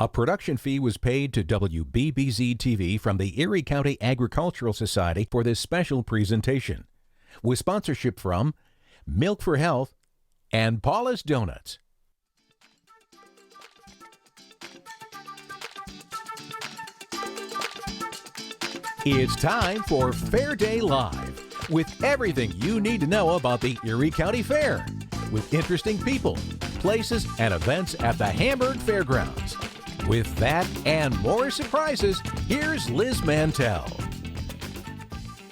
A production fee was paid to WBBZ-TV from the Erie County Agricultural Society for this special presentation, with sponsorship from Milk for Health and Paula's Donuts. It's time for Fair Day Live, with everything you need to know about the Erie County Fair, with interesting people, places, and events at the Hamburg Fairgrounds. With that and more surprises, here's Liz Mantell.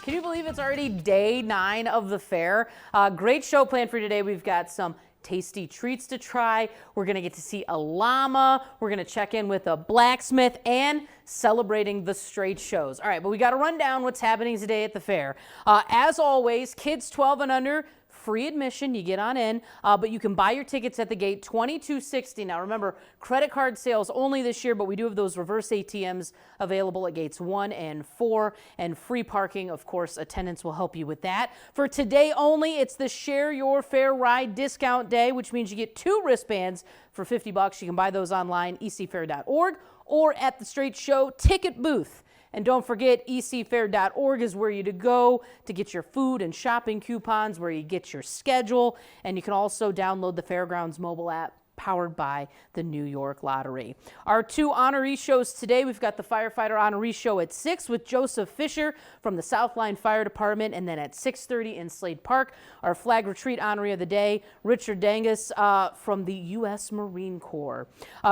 Can you believe it's already day 9 of the fair? Great show planned for today. We've got some tasty treats to try. We're going to get to see a llama. We're going to check in with a blacksmith and celebrating the straight shows. All right, but we got to run down what's happening today at the fair. As always, kids 12 and under, free admission, you get on in, but you can buy your tickets at the gate, $22.60. Now remember, credit card sales only this year, but we do have those reverse ATMs available at gates 1 and 4, and free parking. Of course, attendance will help you with that. For today only, it's the Share Your Fair Ride Discount Day, which means you get 2 wristbands for $50. You can buy those online, ecfair.org, or at the Straight Show ticket booth. And don't forget, ecfair.org is where you to go to get your food and shopping coupons, where you get your schedule, and you can also download the Fairgrounds mobile app powered by the New York Lottery. Our 2 honoree shows today, we've got the Firefighter Honoree Show at 6 with Joseph Fisher from the Southline Fire Department, and then at 6:30 in Slade Park, our Flag Retreat Honoree of the Day, Richard Dangus from the U.S. Marine Corps.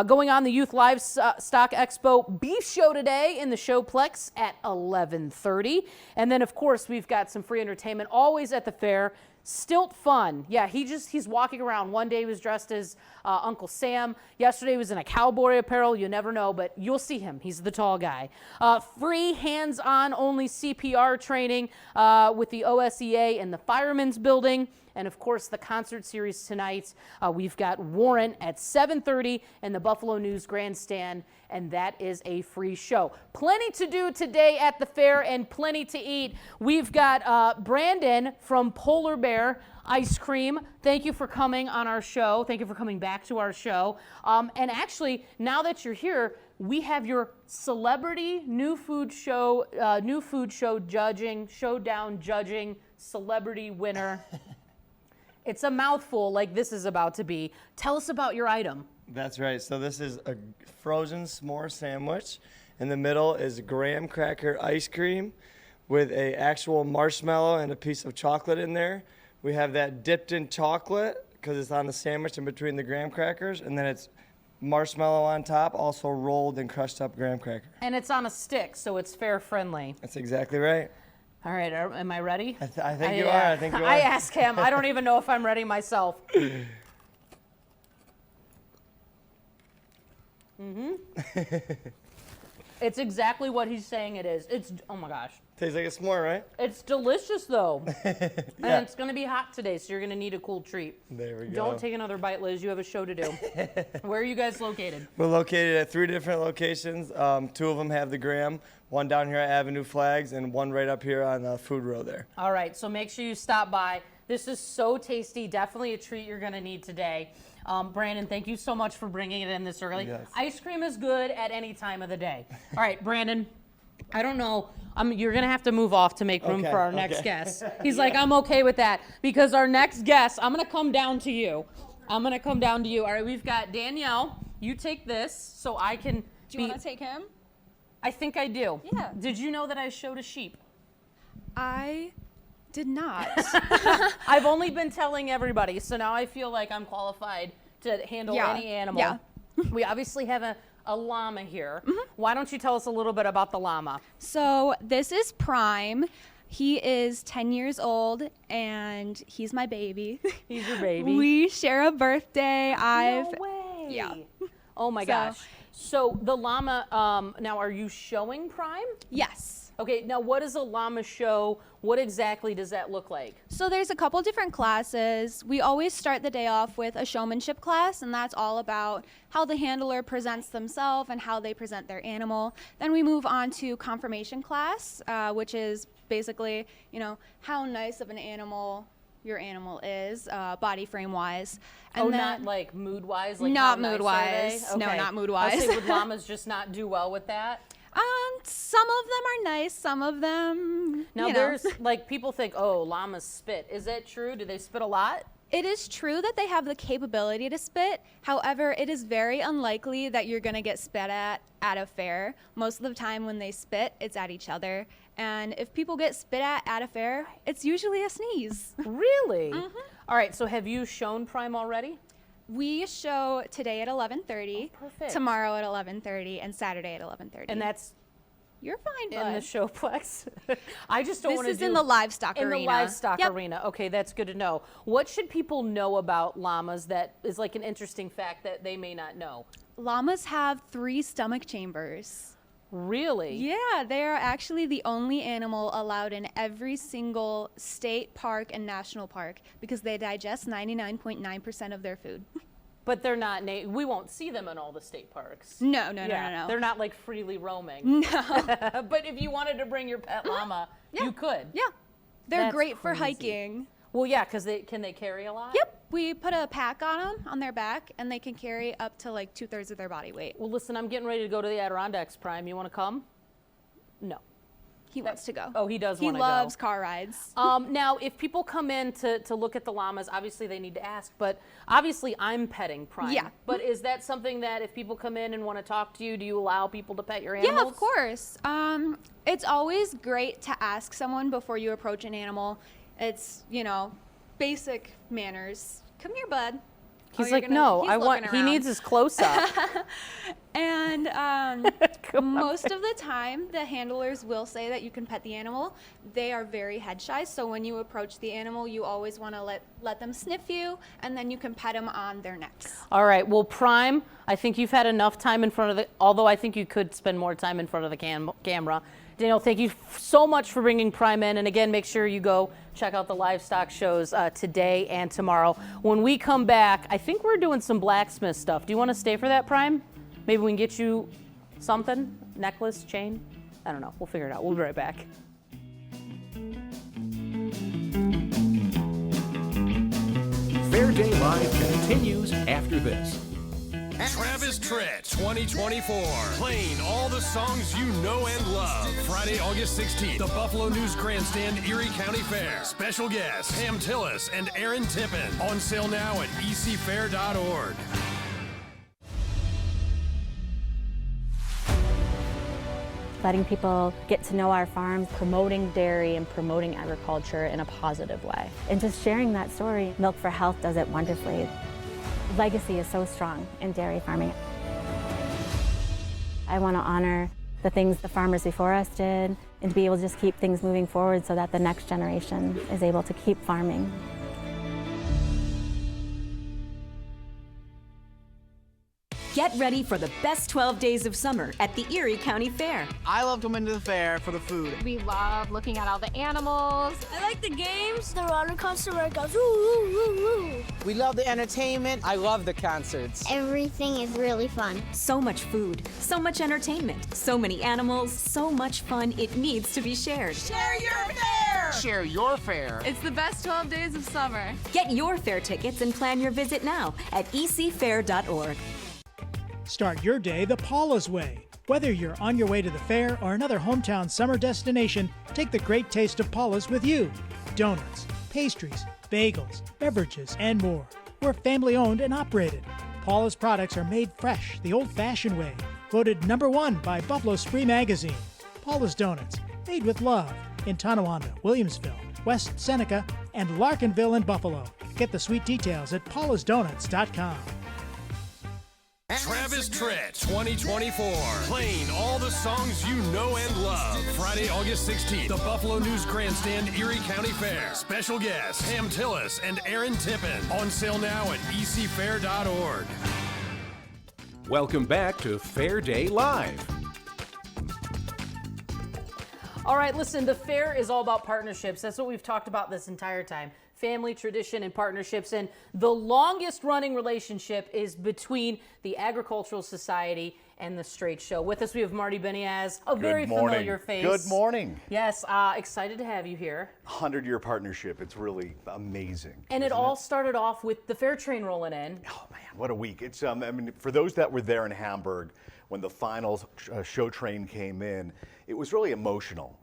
Going on, the Youth Livestock Expo Beef Show today in the Showplex at 11:30. And then, of course, we've got some free entertainment always at the fair. Stilt Fun. Yeah, he's walking around. One day he was dressed as Uncle Sam. Yesterday he was in a cowboy apparel. You never know, but you'll see him. He's the tall guy. Free hands-on only CPR training with the OSEA in the Firemen's Building. And of course, the concert series tonight, we've got Warrant at 7:30 in the Buffalo News Grandstand, and that is a free show. Plenty to do today at the fair and plenty to eat. We've got Brandon from Polar Bear Ice Cream. Thank you for coming on our show. Thank you for coming back to our show. And actually, now that you're here, we have your celebrity new food show showdown judging celebrity winner. It's a mouthful like this is about to be. Tell us about your item. That's right. So this is a frozen s'more sandwich. In the middle is graham cracker ice cream with a actual marshmallow and a piece of chocolate in there. We have that dipped in chocolate because it's on the sandwich in between the graham crackers, and then it's marshmallow on top, also rolled and crushed up graham cracker. And it's on a stick, so it's fair friendly. That's exactly right. All right, am I ready? I think you are. I think you are. I asked him. I don't even know if I'm ready myself. It's exactly what he's saying it is. It's, oh my gosh. Tastes like a s'more, right? It's delicious though. Yeah. And it's gonna be hot today, so you're gonna need a cool treat. There we go. Don't take another bite, Liz. You have a show to do. Where are you guys located? We're located at 3 different locations. 2 of them have the Graham, one down here at Avenue Flags, and one right up here on Food Row there. All right, so make sure you stop by. This is so tasty. Definitely a treat you're gonna need today. Brandon, thank you so much for bringing it in this early. Yes. Ice cream is good at any time of the day. All right, Brandon, I don't know. You're going to have to move off to make room for our next guest. He's like, I'm okay with that, because our next guest, I'm going to come down to you. All right, we've got Danielle. You take this so I can Do you want to take him? I think I do. Yeah. Did you know that I showed a sheep? I did not. I've only been telling everybody, so now I feel like I'm qualified to handle any animal. Yeah. We obviously have a llama here. Why don't you tell us a little bit about the llama? So this is Prime. He is 10 years old, and he's my baby. He's your baby. We share a birthday. No way. Yeah. Oh my gosh. So the llama, now are you showing Prime? Yes. Okay, now what does a llama show? What exactly does that look like? So there's a couple different classes. We always start the day off with a showmanship class, and that's all about how the handler presents themselves and how they present their animal. Then we move on to confirmation class, which is basically, how nice of an animal your animal is, body frame wise. And not like mood wise? Like not how mood nice wise. are they? No, Okay. not mood I wise. say, would llamas just not do well with that? Some of them are nice, some of them, Now there's like people think, oh, llamas spit. Is that true? Do they spit a lot? It is true that they have the capability to spit. However, it is very unlikely that you're going to get spit at a fair. Most of the time when they spit, it's at each other. And if people get spit at a fair, it's usually a sneeze. Really? All right, so have you shown Prime already? We show today at 11:30, perfect. tomorrow at 11:30, and Saturday at 11:30. And that's You're fine, in bud. the showplex? I just don't This want to is in the livestock arena. In the livestock Yep. arena. Okay, that's good to know. What should people know about llamas that is like an interesting fact that they may not know? Llamas have 3 stomach chambers. Really? Yeah, they are actually the only animal allowed in every single state park and national park because they digest 99.9% of their food. But they're not, we won't see them in all the state parks. No. They're not like freely roaming. No. But if you wanted to bring your pet llama, you could. Yeah. They're That's great for crazy. hiking. Well, yeah, because can they carry a lot? Yep. We put a pack on them on their back and they can carry up to like 2/3 of their body weight. Well, listen, I'm getting ready to go to the Adirondacks, Prime. You want to come? No. He wants to go. Oh, he does want to He go. loves car rides. Now, if people come in to look at the llamas, obviously they need to ask, but obviously I'm petting Prime. Yeah. But is that something that if people come in and want to talk to you, do you allow people to pet your animals? Yeah, of course. It's always great to ask someone before you approach an animal. It's, basic manners. Come here, bud. He's you're like, no, he's I want, looking he around. needs his close up. And most of the time, the handlers will say that you can pet the animal. They are very head shy, so when you approach the animal, you always want to let them sniff you, and then you can pet them on their necks. All right, well, Prime, I think you've had enough time in front of although I think you could spend more time in front of the camera. Daniel, thank you so much for bringing Prime in. And again, make sure you go check out the livestock shows today and tomorrow. When we come back, I think we're doing some blacksmith stuff. Do you want to stay for that, Prime? Maybe we can get you something, necklace, chain? I don't know. We'll figure it out. We'll be right back. Fair Day Live continues after this. Travis Tritt 2024. Playing all the songs you know and love. Friday, August 16th, the Buffalo News Grandstand, Erie County Fair. Special guests, Pam Tillis and Aaron Tippin. On sale now at ecfair.org. Letting people get to know our farms, promoting dairy and promoting agriculture in a positive way. And just sharing that story. Milk for Health does it wonderfully. Legacy is so strong in dairy farming. I want to honor the things the farmers before us did and to be able to just keep things moving forward so that the next generation is able to keep farming. Get ready for the best 12 days of summer at the Erie County Fair. I love coming to the fair for the food. We love looking at all the animals. I like the games, the roller coaster where it goes woo, woo, woo, woo. We love the entertainment. I love the concerts. Everything is really fun. So much food, so much entertainment, so many animals, so much fun it needs to be shared. Share your fair! Share your fair. It's the best 12 days of summer. Get your fair tickets and plan your visit now at ecfair.org. Start your day the Paula's way. Whether you're on your way to the fair or another hometown summer destination, take the great taste of Paula's with you. Donuts, pastries, bagels, beverages, and more. We're family owned and operated. Paula's products are made fresh, the old-fashioned way. Voted #1 by Buffalo Spree Magazine. Paula's Donuts, made with love in Tonawanda, Williamsville, West Seneca, and Larkinville in Buffalo. Get the sweet details at paulasdonuts.com. Travis Tritt 2024. Playing all the songs you know and love. Friday, August 16th, the Buffalo News Grandstand, Erie County Fair. Special guests, Pam Tillis and Aaron Tippin. On sale now at ecfair.org. Welcome back to Fair Day Live. All right, listen, the fair is all about partnerships. That's what we've talked about this entire time. family tradition and partnerships, and the longest running relationship is between the Agricultural Society and the Straight Show. With us, we have Marty Beniaz, a very familiar face. Good morning. Yes, excited to have you here. 100-year partnership. It's really amazing. And it all started off with the fair train rolling in. Oh man, what a week! It's I mean, for those that were there in Hamburg when the final show train came in, it was really emotional.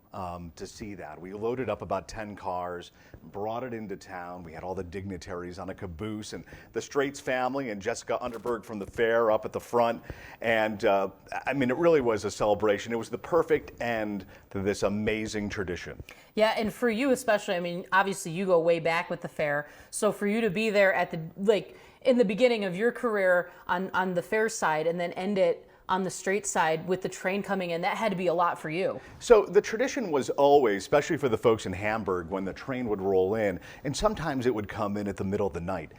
To see that. We loaded up about 10 cars, brought it into town. We had all the dignitaries on a caboose and the Straits family and Jessica Underberg from the fair up at the front. And I mean, it really was a celebration. It was the perfect end to this amazing tradition. Yeah, and for you especially, I mean, obviously you go way back with the fair. So for you to be there at the, in the beginning of your career on the fair side and then end it on the straight side with the train coming in, that had to be a lot for you. So the tradition was always, especially for the folks in Hamburg, when the train would roll in, and sometimes it would come in at the middle of the night.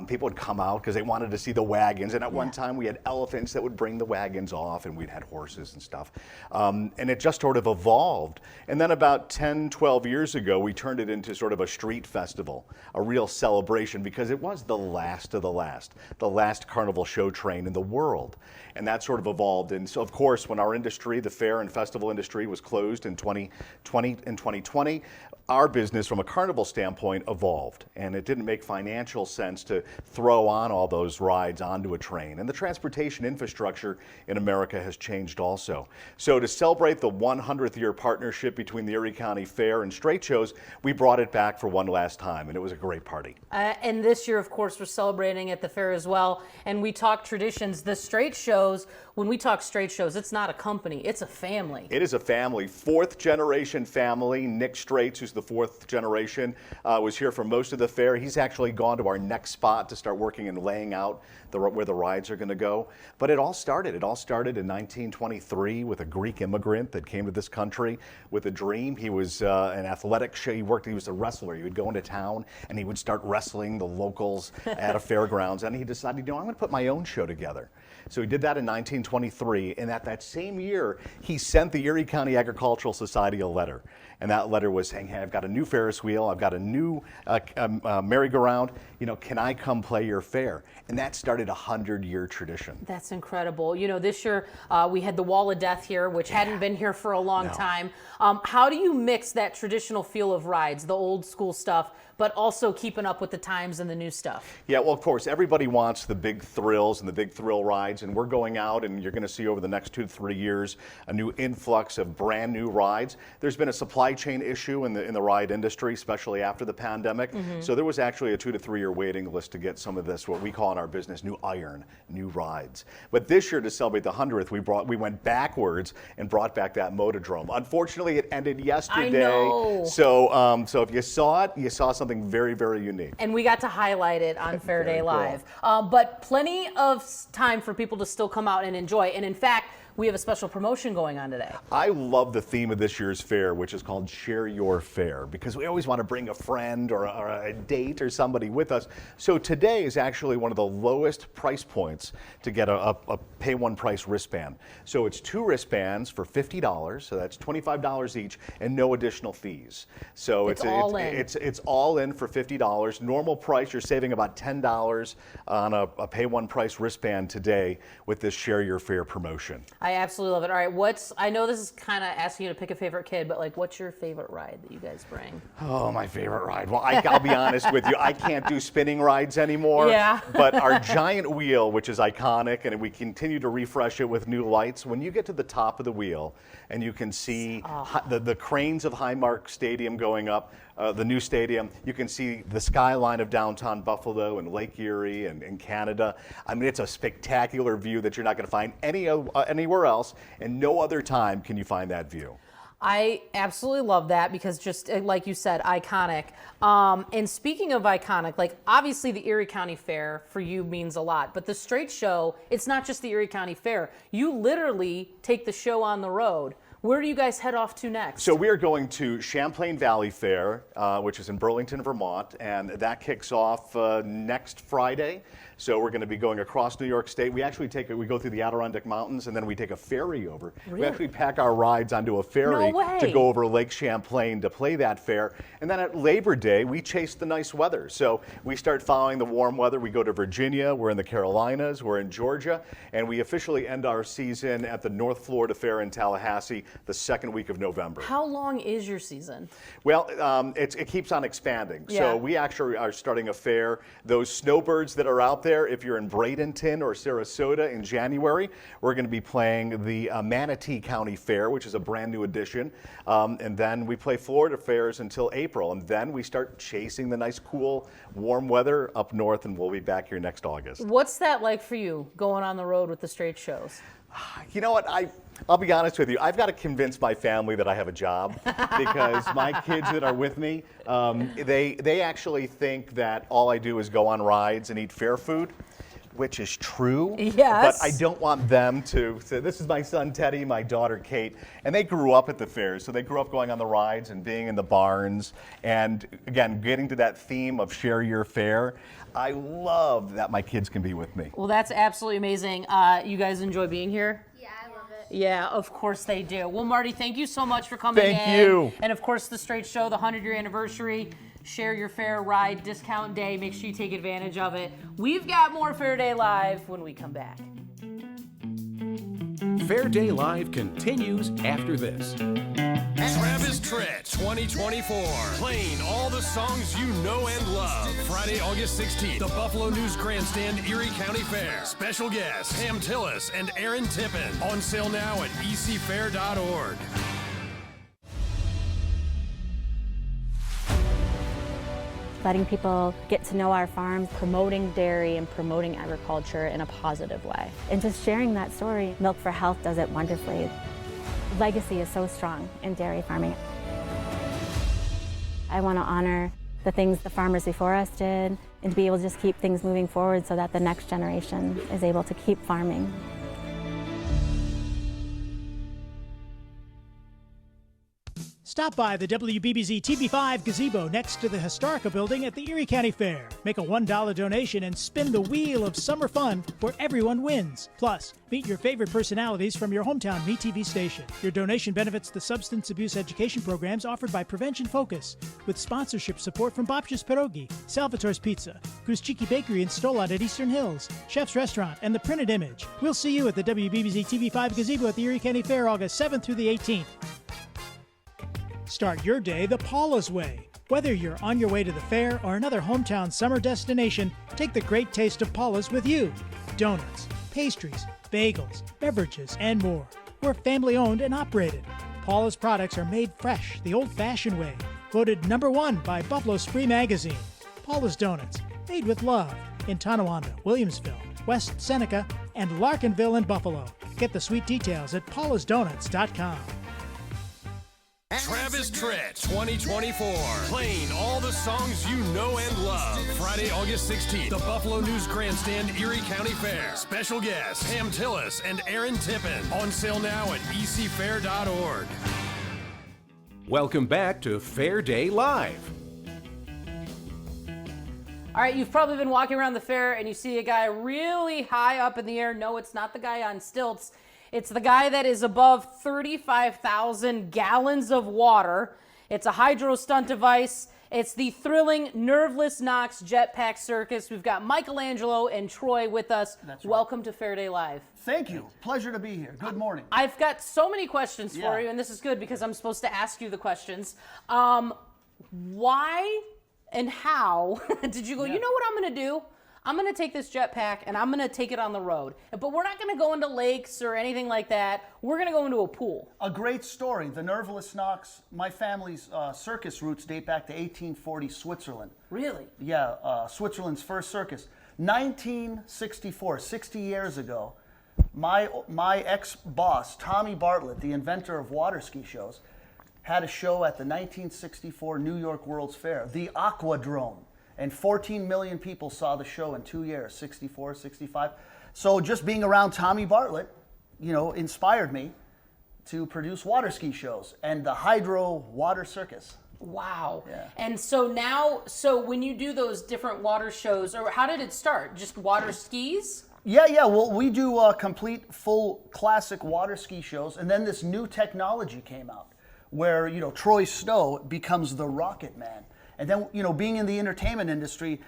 People would come out because they wanted to see the wagons, and at one time we had elephants that would bring the wagons off, and we'd had horses and stuff. And it just sort of evolved. And then about 10, 12 years ago, we turned it into sort of a street festival, a real celebration, because it was the last of the last carnival show train in the world. And that sort of evolved. And so, of course, when our industry, the fair and festival industry, was closed in 2020, our business from a carnival standpoint evolved. And it didn't make financial sense to throw on all those rides onto a train. And the transportation infrastructure in America has changed also. So to celebrate the 100th year partnership between the Erie County Fair and Straight Shows, we brought it back for one last time, and it was a great party. And this year, of course, we're celebrating at the fair as well. And we talk traditions. The Straight Shows, when we talk Straight Shows, it's not a company, it's a family. It is a family, fourth generation family. Nick Straits, who's the fourth generation, was here for most of the fair. He's actually gone to our next spot to start working and laying out where the rides are going to go. But it all started in 1923 with a Greek immigrant that came to this country with a dream. He was an athletic show. He was a wrestler. He would go into town and he would start wrestling the locals at a fairgrounds. And he decided, I'm going to put my own show together. So he did that in 1923, and at that same year, he sent the Erie County Agricultural Society a letter. And that letter was saying, hey, I've got a new Ferris wheel, I've got a new merry-go-round, can I come play your fair? And that started a 100-year tradition. That's incredible. This year we had the Wall of Death here, which hadn't been here for a long time. How do you mix that traditional feel of rides, the old school stuff, but also keeping up with the times and the new stuff? Yeah, well, of course, everybody wants the big thrills and the big thrill rides, and we're going out, and you're going to see over the next 2 to 3 years a new influx of brand new rides. There's been a supply chain issue in the ride industry, especially after the pandemic. So there was actually a 2 to 3 year waiting list to get some of this, what we call in our business, new iron, new rides. But this year, to celebrate the 100th, we went backwards and brought back that Motodrome. Unfortunately, it ended yesterday. I know. So if you saw it, you saw something very, very unique. And we got to highlight it on Fair Day Live. But plenty of time for people to still come out and enjoy. And in fact, we have a special promotion going on today. I love the theme of this year's fair, which is called Share Your Fair, because we always want to bring a friend or a date or somebody with us. So today is actually one of the lowest price points to get a pay one price wristband. So it's 2 wristbands for $50, so that's $25 each, and no additional fees. So it's all in for $50. Normal price, you're saving about $10 on a pay one price wristband today with this Share Your Fair promotion. I absolutely love it. All right, I know this is kind of asking you to pick a favorite kid, but what's your favorite ride that you guys bring? Oh, my favorite ride. Well, I'll be honest with you, I can't do spinning rides anymore. Yeah. But our giant wheel, which is iconic, and we continue to refresh it with new lights, when you get to the top of the wheel and you can see the cranes of Highmark Stadium going up, the new stadium, you can see the skyline of downtown Buffalo and Lake Erie and Canada. I mean, it's a spectacular view that you're not going to find anywhere else, and no other time can you find that view. I absolutely love that because just like you said, iconic. And speaking of iconic, obviously the Erie County Fair for you means a lot, but the Straight Show, it's not just the Erie County Fair. You literally take the show on the road. Where do you guys head off to next? So we are going to Champlain Valley Fair, which is in Burlington, Vermont, and that kicks off next Friday. So we're going to be going across New York State. We actually we go through the Adirondack Mountains, and then we take a ferry over. Really? We actually pack our rides onto a ferry to go over Lake Champlain to play that fair. And then at Labor Day, we chase the nice weather. So we start following the warm weather. We go to Virginia, we're in the Carolinas, we're in Georgia, and we officially end our season at the North Florida Fair in Tallahassee the second week of November. How long is your season? Well, it keeps on expanding. Yeah. So we actually are starting a fair. Those snowbirds that are out there, if you're in Bradenton or Sarasota in January, we're going to be playing the Manatee County Fair, which is a brand new addition. And then we play Florida fairs until April. And then we start chasing the nice, cool, warm weather up north, and we'll be back here next August. What's that like for you, going on the road with the straight shows? You know what? I'll be honest with you. I've got to convince my family that I have a job because my kids that are with me, they actually think that all I do is go on rides and eat fair food, which is true. Yes. But I don't want them to say, this is my son Teddy, my daughter Kate, and they grew up at the fairs. So they grew up going on the rides and being in the barns. And again, getting to that theme of share your fair, I love that my kids can be with me. Well, that's absolutely amazing. You guys enjoy being here? Yeah, I love it. Yeah, of course they do. Well, Marty, thank you so much for coming in. Thank you. And of course, the Straight Show, the 100-year anniversary, Share Your Fair Ride Discount Day. Make sure you take advantage of it. We've got more Fair Day Live when we come back. Fair Day Live continues after this. Travis Tritt 2024. Playing all the songs you know and love. Friday, August 16th, the Buffalo News Grandstand, Erie County Fair. Special guests, Ham Tillis and Aaron Tippin. On sale now at ecfair.org. Letting people get to know our farms, promoting dairy and promoting agriculture in a positive way. And just sharing that story, Milk for Health does it wonderfully. Legacy is so strong in dairy farming. I want to honor the things the farmers before us did and to be able to just keep things moving forward so that the next generation is able to keep farming. Stop by the WBBZ-TV 5 gazebo next to the Historical Building at the Erie County Fair. Make a $1 donation and spin the wheel of summer fun where everyone wins. Plus, meet your favorite personalities from your hometown MeTV station. Your donation benefits the substance abuse education programs offered by Prevention Focus, with sponsorship support from Babcia's Pierogi, Salvatore's Pizza, Gruszczyki Bakery in Stolad at Eastern Hills, Chef's Restaurant, and The Printed Image. We'll see you at the WBBZ-TV 5 gazebo at the Erie County Fair August 7th through the 18th. Start your day the Paula's way. Whether you're on your way to the fair or another hometown summer destination, take the great taste of Paula's with you. Donuts, pastries, bagels, beverages, and more. We're family owned and operated. Paula's products are made fresh, the old-fashioned way. Voted #1 by Buffalo Spree Magazine. Paula's Donuts, made with love in Tonawanda, Williamsville, West Seneca, and Larkinville in Buffalo. Get the sweet details at paulasdonuts.com. Travis Tritt 2024. Playing all the songs you know and love. Friday, August 16th, the Buffalo News Grandstand, Erie County Fair. Special guests, Ham Tillis and Aaron Tippin. On sale now at ecfair.org. Welcome back to Fair Day Live. All right, you've probably been walking around the fair and you see a guy really high up in the air. No, it's not the guy on stilts. It's the guy that is above 35,000 gallons of water. It's a hydro stunt device. It's the thrilling Nerveless Knox Jetpack Circus. We've got Michelangelo and Troy with us. That's right. Welcome to Fair Day Live. Thank you. Pleasure to be here. Good morning. I've got so many questions for you, and this is good because I'm supposed to ask you the questions. Why and how did you go, you know what I'm going to do? I'm going to take this jetpack and I'm going to take it on the road. But we're not going to go into lakes or anything like that. We're going to go into a pool. A great story. The Nerveless Knox, my family's circus roots date back to 1840 Switzerland. Really? Yeah, Switzerland's first circus. 1964, 60 years ago, my ex-boss, Tommy Bartlett, the inventor of water ski shows, had a show at the 1964 New York World's Fair, the Aquadrome. And 14 million people saw the show in 2 years, 64, 65. So just being around Tommy Bartlett, you know, inspired me to produce water ski shows and the Hydro Water Circus. Wow. Yeah. And so now, when you do those different water shows, or how did it start? Just water skis? Yeah. Well, we do complete, full, classic water ski shows, and then this new technology came out, where Troy Snow becomes the Rocket Man, and then being in the entertainment industry.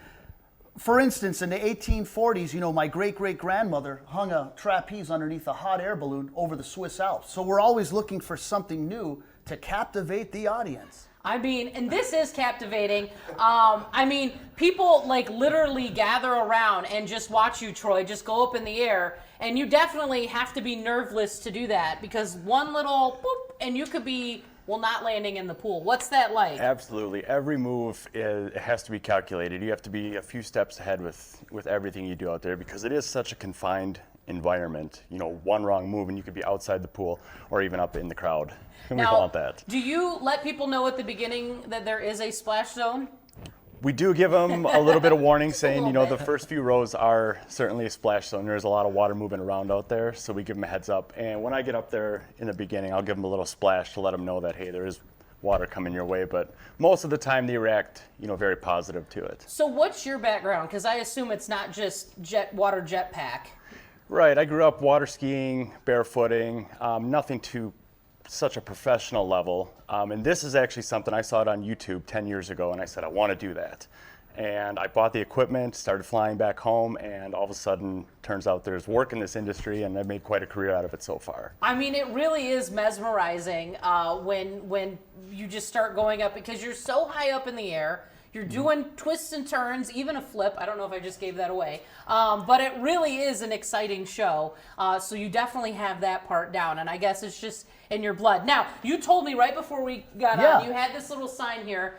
For instance, in the 1840s, my great-great-grandmother hung a trapeze underneath a hot air balloon over the Swiss Alps. So we're always looking for something new to captivate the audience. I mean, and this is captivating. I mean, people like literally gather around and just watch you, Troy, just go up in the air. And you definitely have to be nerveless to do that, because one little boop and you could be, well, not landing in the pool. What's that like? Absolutely. Every move has to be calculated. You have to be a few steps ahead with everything you do out there, because it is such a confined environment. One wrong move and you could be outside the pool or even up in the crowd. And we don't want that. Do you let people know at the beginning that there is a splash zone? We do give them a little bit of warning, saying, the first few rows are certainly a splash zone. There's a lot of water moving around out there, so we give them a heads up. And when I get up there in the beginning, I'll give them a little splash to let them know that, hey, there is water coming your way. But most of the time they react, very positive to it. So what's your background? Because I assume it's not just water jetpack. Right. I grew up water skiing, barefooting, nothing to such a professional level. And this is actually something I saw it on YouTube 10 years ago, and I said, I want to do that. And I bought the equipment, started flying back home, and all of a sudden, turns out there's work in this industry, and I've made quite a career out of it so far. I mean, it really is mesmerizing when you just start going up, because you're so high up in the air. You're doing twists and turns, even a flip. I don't know if I just gave that away. But it really is an exciting show. So you definitely have that part down. And I guess it's just in your blood. Now, you told me right before we got on, you had this little sign here,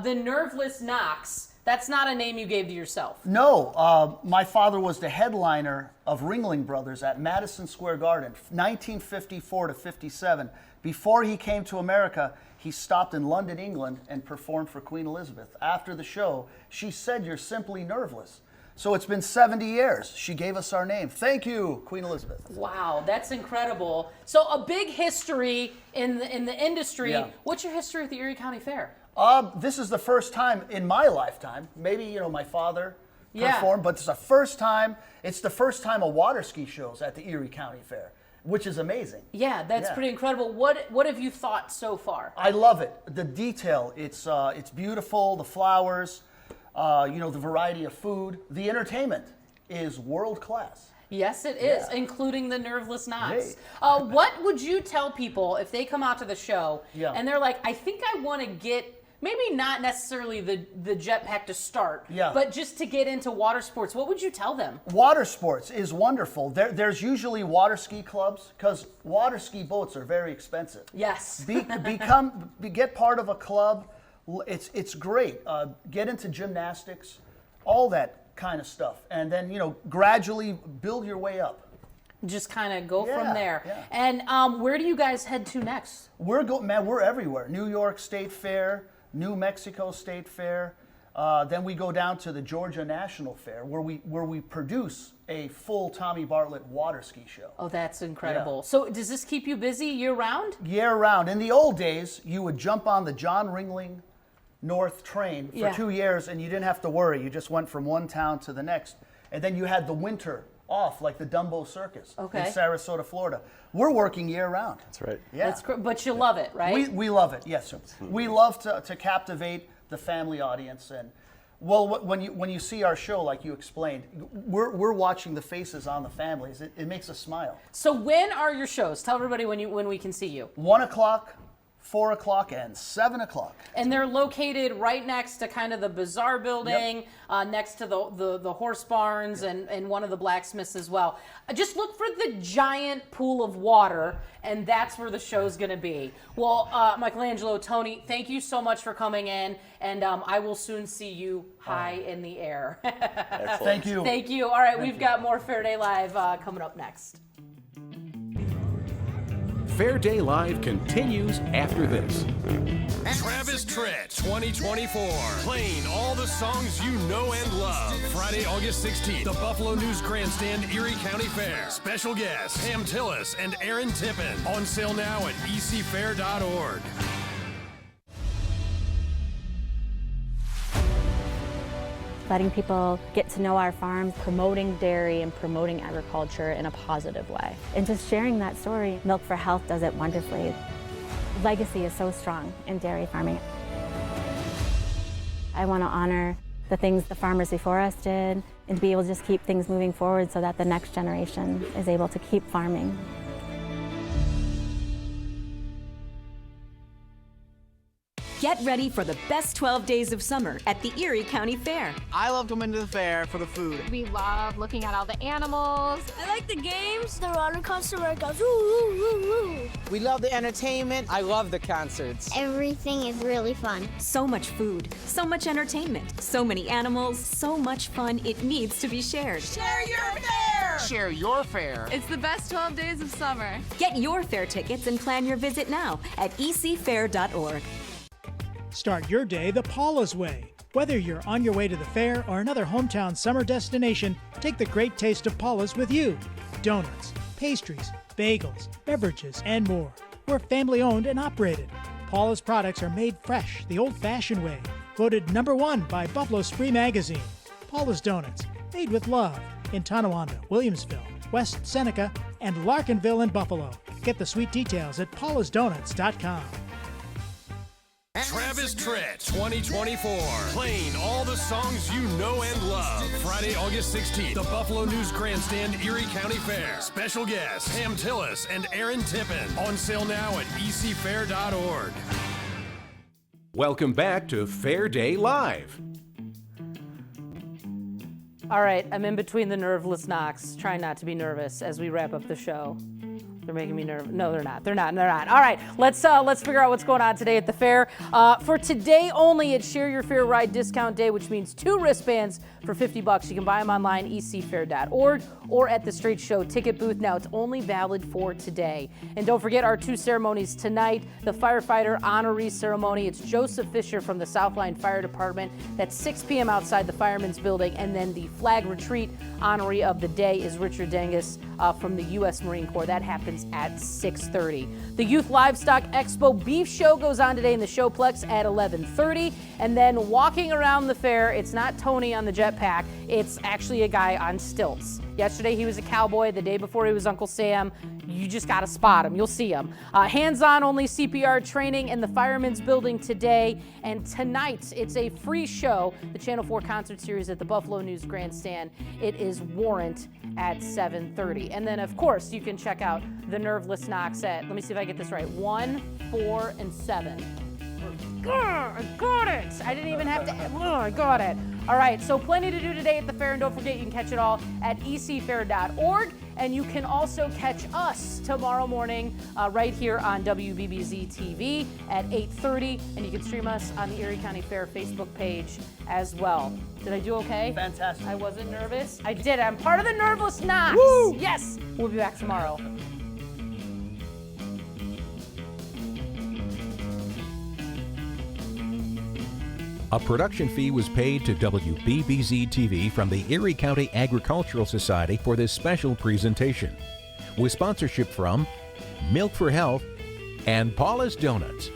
the Nerveless Knox. That's not a name you gave to yourself. No, my father was the headliner of Ringling Brothers at Madison Square Garden, 1954 to 57. Before he came to America, he stopped in London, England, and performed for Queen Elizabeth. After the show, she said, "You're simply nerveless." So it's been 70 years. She gave us our name. Thank you, Queen Elizabeth. Wow, that's incredible. So a big history in the industry. Yeah. What's your history with the Erie County Fair? This is the first time in my lifetime. Maybe my father performed, but it's the first time. It's the first time a water ski show's at the Erie County Fair, which is amazing. Yeah, that's pretty incredible. What have you thought so far? I love it. The detail. It's beautiful. The flowers. The variety of food. The entertainment is world class. Yes, it is, including the Nerveless Knox. What would you tell people if they come out to the show and they're like, I think I want to get, maybe not necessarily the jetpack to start, but just to get into water sports? What would you tell them? Water sports is wonderful. There's usually water ski clubs, because water ski boats are very expensive. Yes. Get part of a club. It's great. Get into gymnastics, all that kind of stuff, and then gradually build your way up. Just kind of go from there. Yeah. And where do you guys head to next? We're everywhere. New York State Fair, New Mexico State Fair. Then we go down to the Georgia National Fair, where we produce a full Tommy Bartlett water ski show. Oh, that's incredible. Yeah. So does this keep you busy year-round? Year-round. In the old days, you would jump on the John Ringling North train for 2 years, and you didn't have to worry. You just went from one town to the next. And then you had the winter off, like the Dumbo Circus in Sarasota, Florida. We're working year-round. That's right. Yeah. But you love it, right? We love it, yes. We love to captivate the family audience. And when you see our show, like you explained, we're watching the faces on the families. It makes us smile. So when are your shows? Tell everybody when we can see you. 1 o'clock, 4 o'clock, and 7 o'clock. And they're located right next to kind of the Bazaar building, next to the horse barns and one of the blacksmiths as well. Just look for the giant pool of water, and that's where the show's going to be. Well, Michelangelo, Tony, thank you so much for coming in, and I will soon see you high in the air. Thank you. Thank you. All right, we've got more Fair Day Live coming up next. Fair Day Live continues after this. Travis Tritt 2024. Playing all the songs you know and love. Friday, August 16th, the Buffalo News Grandstand, Erie County Fair. Special guests, Pam Tillis and Aaron Tippin. On sale now at ecfair.org. letting people get to know our farms, promoting dairy and promoting agriculture in a positive way. And just sharing that story, Milk for Health does it wonderfully. Legacy is so strong in dairy farming. I want to honor the things the farmers before us did and be able to just keep things moving forward so that the next generation is able to keep farming. Get ready for the best 12 days of summer at the Erie County Fair. I love coming to the fair for the food. We love looking at all the animals. I like the games, the roller coaster where it goes, woo, woo, woo, woo. We love the entertainment. I love the concerts. Everything is really fun. So much food, so much entertainment, so many animals, so much fun it needs to be shared. Share your fair! Share your fair. It's the best 12 days of summer. Get your fair tickets and plan your visit now at ecfair.org. Start your day the Paula's way. Whether you're on your way to the fair or another hometown summer destination, take the great taste of Paula's with you. Donuts, pastries, bagels, beverages, and more. We're family owned and operated. Paula's products are made fresh, the old-fashioned way. Voted #1 by Buffalo Spree Magazine. Paula's Donuts, made with love, in Tonawanda, Williamsville, West Seneca, and Larkinville in Buffalo. Get the sweet details at paulasdonuts.com. Travis Tritt 2024. Playing all the songs you know and love. Friday, August 16th, the Buffalo News Grandstand, Erie County Fair. Special guests, Ham Tillis and Aaron Tippin. On sale now at ecfair.org. Welcome back to Fair Day Live. All right, I'm in between the nerveless knocks, trying not to be nervous as we wrap up the show. They're making me nervous. No, they're not. They're not. All right, let's figure out what's going on today at the fair. For today only, it's Share Your Fair Ride Discount Day, which means 2 wristbands for $50. You can buy them online, ecfair.org, or at the Straight Show ticket booth. Now, it's only valid for today. And don't forget our 2 ceremonies tonight, the firefighter honoree ceremony. It's Joseph Fisher from the Southline Fire Department. That's 6 p.m. outside the Fireman's Building. And then the flag retreat honoree of the day is Richard Dengus from the U.S. Marine Corps. That happens at 6:30. The Youth Livestock Expo Beef Show goes on today in the Showplex at 11:30. And then walking around the fair, it's not Tony on the jetpack, it's actually a guy on stilts. Yesterday he was a cowboy, the day before he was Uncle Sam. You just gotta spot him, you'll see him. Hands-on only CPR training in the Fireman's Building today. And tonight, it's a free show, the Channel 4 concert series at the Buffalo News Grandstand. It is Warrant at 7:30. And then, of course, you can check out the Nerveless Knocks at, let me see if I get this right, 1, 4, and 7. I got it. I didn't even have to, I got it. All right, so plenty to do today at the fair, and don't forget you can catch it all at ecfair.org, and you can also catch us tomorrow morning right here on WBBZ-TV at 8:30, and you can stream us on the Erie County Fair Facebook page as well. Did I do okay? Fantastic. I wasn't nervous? I did. I'm part of the Nerveless Knocks. Woo! Yes. We'll be back tomorrow. A production fee was paid to WBBZ-TV from the Erie County Agricultural Society for this special presentation, with sponsorship from Milk for Health and Paula's Donuts.